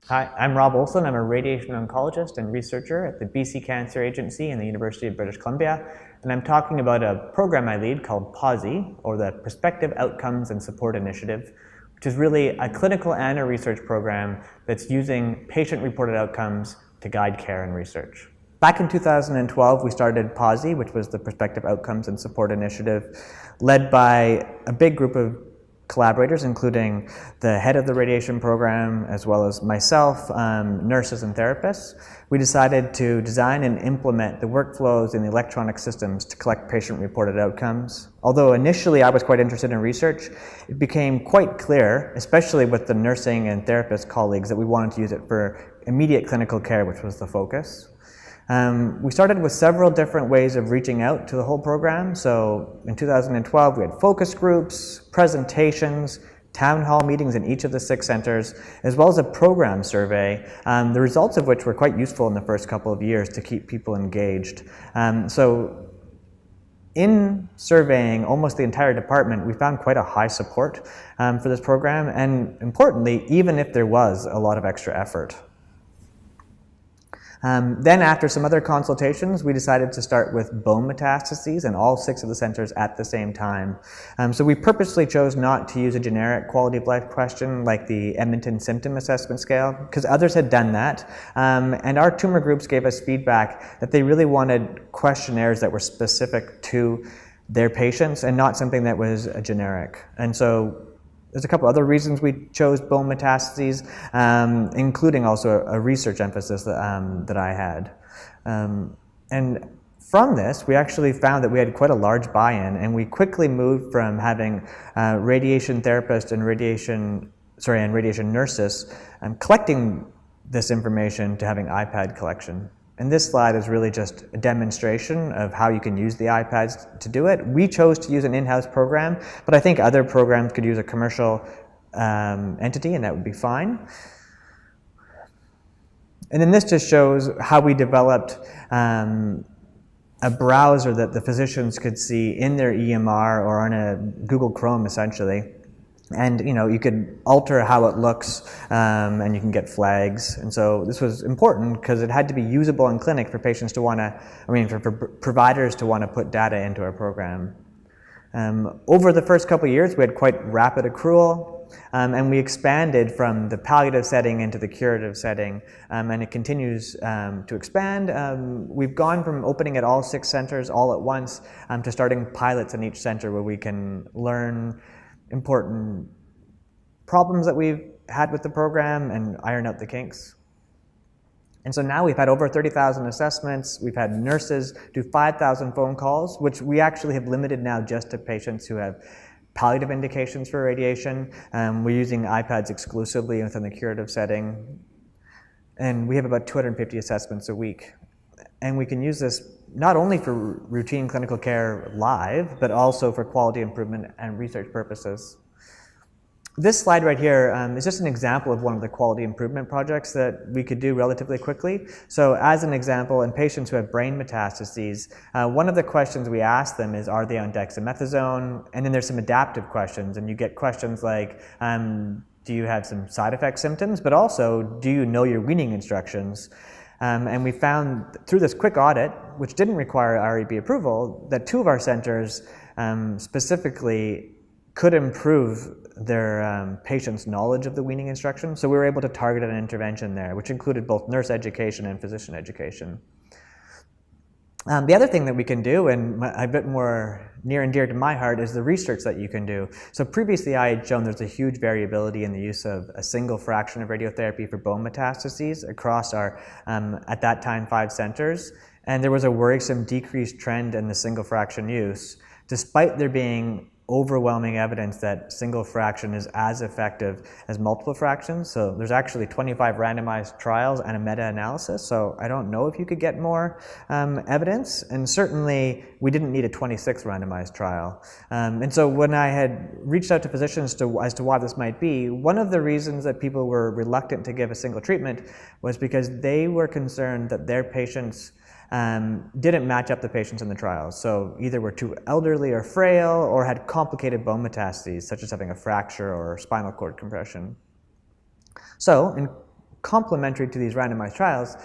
Hi, I'm Rob Olson. I'm a radiation oncologist and researcher at the BC Cancer Agency and the University of British Columbia, and I'm talking about a program I lead called POSI, or the Prospective Outcomes and Support Initiative, which is really a clinical and a research program that's using patient-reported outcomes to guide care and research. Back in 2012, we started POSI, which was the Prospective Outcomes and Support Initiative, led by a big group of collaborators, including the head of the radiation program, as well as myself, nurses and therapists. We decided to design and implement the workflows and the electronic systems to collect patient-reported outcomes. Although initially I was quite interested in research, it became quite clear, especially with the nursing and therapist colleagues, that we wanted to use it for immediate clinical care, which was the focus. We started with several different ways of reaching out to the whole program. So in 2012, we had focus groups, presentations, town hall meetings in each of the 6 centers, as well as a program survey, the results of which were quite useful in the first couple of years to keep people engaged. So in surveying almost the entire department, we found quite a high support for this program, and importantly, even if there was a lot of extra effort. Then after some other consultations, we decided to start with bone metastases in all 6 of the centers at the same time. So we purposely chose not to use a generic quality of life question like the Edmonton Symptom Assessment Scale, because others had done that. And our tumor groups gave us feedback that they really wanted questionnaires that were specific to their patients and not something that was generic. And so there's a couple other reasons we chose bone metastases, including also a research emphasis that I had. And from this, we actually found that we had quite a large buy-in, and we quickly moved from having radiation therapists and radiation nurses collecting this information to having iPad collection. And this slide is really just a demonstration of how you can use the iPads to do it. We chose to use an in-house program, but I think other programs could use a commercial entity, and that would be fine. And then this just shows how we developed a browser that the physicians could see in their EMR or on a Google Chrome, essentially. And you could alter how it looks, and you can get flags. And so this was important because it had to be usable in clinic for patients to want to, for providers to want to put data into our program. Over the first couple of years, we had quite rapid accrual, and we expanded from the palliative setting into the curative setting, and it continues to expand. We've gone from opening at all 6 centers all at once to starting pilots in each center where we can learn important problems that we've had with the program and iron out the kinks. And so now we've had over 30,000 assessments. We've had nurses do 5,000 phone calls, which we actually have limited now just to patients who have palliative indications for radiation. We're using iPads exclusively within the curative setting. And we have about 250 assessments a week. And we can use this not only for routine clinical care live, but also for quality improvement and research purposes. This slide right here is just an example of one of the quality improvement projects that we could do relatively quickly. So as an example, in patients who have brain metastases, one of the questions we ask them is, are they on dexamethasone? And then there's some adaptive questions, and you get questions like, do you have some side effect symptoms? But also, do you know your weaning instructions? And we found through this quick audit, which didn't require REB approval, that 2 of our centers specifically could improve their patients' knowledge of the weaning instructions. So we were able to target an intervention there, which included both nurse education and physician education. The other thing that we can do, and a bit more near and dear to my heart, is the research that you can do. So previously I had shown there's a huge variability in the use of a single fraction of radiotherapy for bone metastases across our, at that time, 5 centers. And there was a worrisome decreased trend in the single fraction use, despite there being overwhelming evidence that single fraction is as effective as multiple fractions. So there's actually 25 randomized trials and a meta-analysis. So I don't know if you could get more evidence. And certainly we didn't need a 26th randomized trial. And so when I had reached out to physicians as to why this might be, one of the reasons that people were reluctant to give a single treatment was because they were concerned that their patients didn't match up the patients in the trials. So either were too elderly or frail or had complicated bone metastases, such as having a fracture or spinal cord compression. So in complementary to these randomized trials,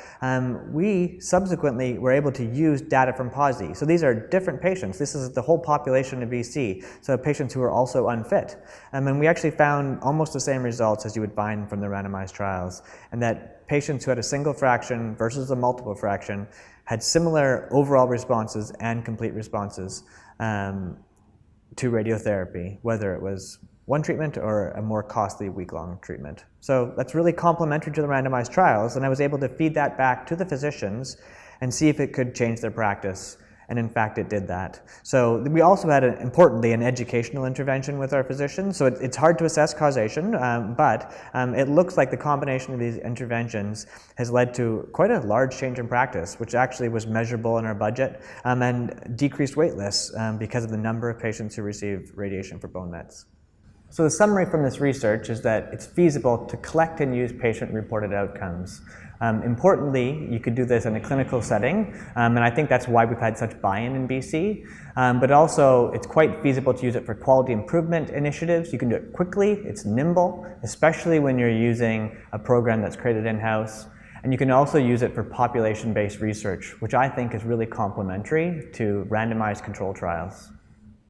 we subsequently were able to use data from POSI. So these are different patients. This is the whole population of BC, so patients who are also unfit. And we actually found almost the same results as you would find from the randomized trials, and that patients who had a single fraction versus a multiple fraction had similar overall responses and complete responses to radiotherapy, whether it was one treatment or a more costly week-long treatment. So that's really complementary to the randomized trials, and I was able to feed that back to the physicians and see if it could change their practice, and in fact it did that. So we also had, importantly, an educational intervention with our physicians, so it's hard to assess causation, but it looks like the combination of these interventions has led to quite a large change in practice, which actually was measurable in our budget, and decreased wait lists because of the number of patients who received radiation for bone mets. So the summary from this research is that it's feasible to collect and use patient-reported outcomes. Importantly, you could do this in a clinical setting, and I think that's why we've had such buy-in in BC, but also it's quite feasible to use it for quality improvement initiatives. You can do it quickly, it's nimble, especially when you're using a program that's created in-house, and you can also use it for population-based research, which I think is really complementary to randomized control trials.